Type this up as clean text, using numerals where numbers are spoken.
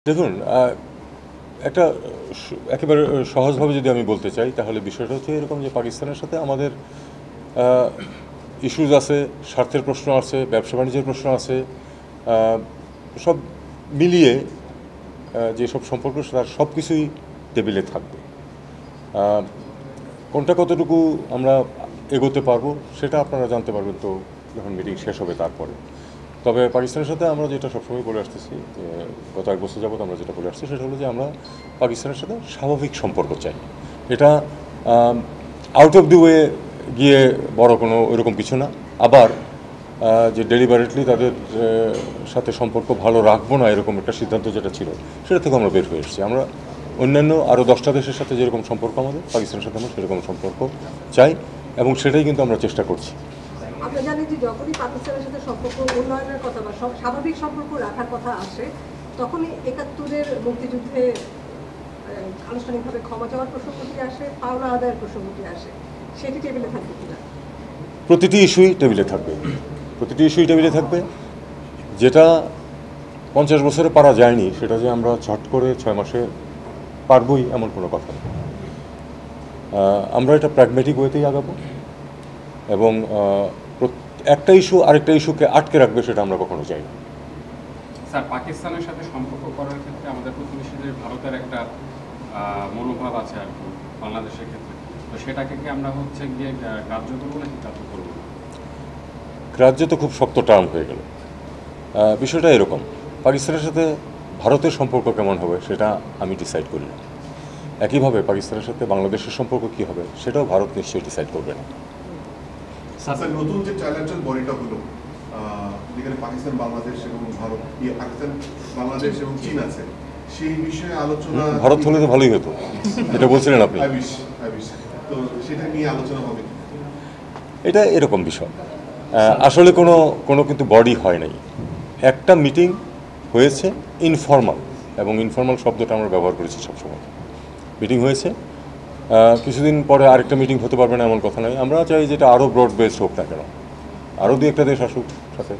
দেখুন, একটা একেবারে সহজভাবে যদি আমি বলতে চাই তাহলে বিষয়টা হচ্ছে এরকম যে পাকিস্তানের সাথে আমাদের ইস্যুজ আছে, স্বার্থের প্রশ্ন আছে, ব্যবসা বাণিজ্যের প্রশ্ন আছে, সব মিলিয়ে যেসব সম্পর্ক তার সব কিছুই টেবিলে থাকবে। কোনটা কতটুকু আমরা এগোতে পারবো সেটা আপনারা জানতে পারবেন তো যখন মিটিং শেষ হবে তারপরে। তবে পাকিস্তানের সাথে আমরা যেটা সবসময় বলে আসতেছি, গত 1 বছর যাবত আমরা যেটা বলে আসছি সেটা হলো যে আমরা পাকিস্তানের সাথে স্বাভাবিক সম্পর্ক চাই। এটা আউট অফ দি ওয়ে গিয়ে বড় কোনো ওইরকম কিছু না। আবার যে ডেলিভারেটলি তাদের সাথে সম্পর্ক ভালো রাখবো না এরকম একটা সিদ্ধান্ত যেটা ছিল সেটা থেকে আমরা বের হয়ে এসেছি। আমরা অন্যান্য আরও 10টা দেশের সাথে যেরকম সম্পর্ক আমাদের পাকিস্তানের সাথে আমরা সেরকম সম্পর্ক চাই এবং সেটাই কিন্তু আমরা চেষ্টা করছি। আমরা জানি যে যখনই পাকিস্তানের সাথে সম্পর্ক উন্নয়নের কথা বা স্বাভাবিক সম্পর্ক রাখার কথা আসে তখনই 71-এর মুক্তিযুদ্ধে আনুষ্ঠানিকভাবে ক্ষমা চাওয়ার প্রসঙ্গটি আসে, পাওনা আদায়ের প্রসঙ্গটি আসে। সেটি টেবিলে থাকবে কিনা? প্রতিটি ইস্যুই টেবিলে থাকবে, প্রতিটি ইস্যুই টেবিলে থাকবে। যেটা 50 বছরে পারা যায়নি সেটা যে আমরা ঝট করে 6 মাসে পারবই এমন কোনো কথা নেই। আমরা এটা প্র্যাগমেটিক ওয়েতেই আগাবো এবং একটা ইস্যু আরেকটা ইস্যুকে আটকে রাখবে সেটা আমরা কখনো চাই না। স্যার, পাকিস্তানের সাথে সম্পর্ক করার ক্ষেত্রে আমাদের প্রতিবেশীদের ভারতের একটা মনোভাব আছে আর কি বাংলাদেশের ক্ষেত্রে, তো সেটাকে কি আমরা গিয়ে গ্রাহ্য করবো নাকি গ্রাহ্য করবো না? গ্রাহ্য তো খুব শক্ত টার্ম হয়ে গেল। বিষয়টা এরকম, পাকিস্তানের সাথে ভারতের সম্পর্ক কেমন হবে সেটা আমি ডিসাইড করি না। একইভাবে পাকিস্তানের সাথে বাংলাদেশের সম্পর্ক কী হবে সেটাও ভারত নিশ্চয়ই ডিসাইড করবে না। স্যার, নতুন যে ট্রাইল্যাটারাল বডিটা হলো, যেখানে পাকিস্তান, বাংলাদেশ এবং ভারত, পাকিস্তান, বাংলাদেশ এবং চীন আছে, সেই বিষয়ে আলোচনা। ভারত হলে তো ভালোই হতো, এটা বলছিলেন আপনি। তো সেটা নিয়ে আলোচনা হবে। এটা এরকম বিষয়, আসলে কোনো কিন্তু বডি হয় নাই। একটা মিটিং হয়েছে ইনফর্মাল, এবং ইনফর্মাল শব্দটা আমরা ব্যবহার করেছি সবসময়। মিটিং হয়েছে, কিছুদিন পরে আরেকটা মিটিং হতে পারবে না এমন কথা নয়। আমরা চাই যেটা আরও ব্রড বেসড হোক না কেন, আরও 2-1টা দেশ আসুক সাথে।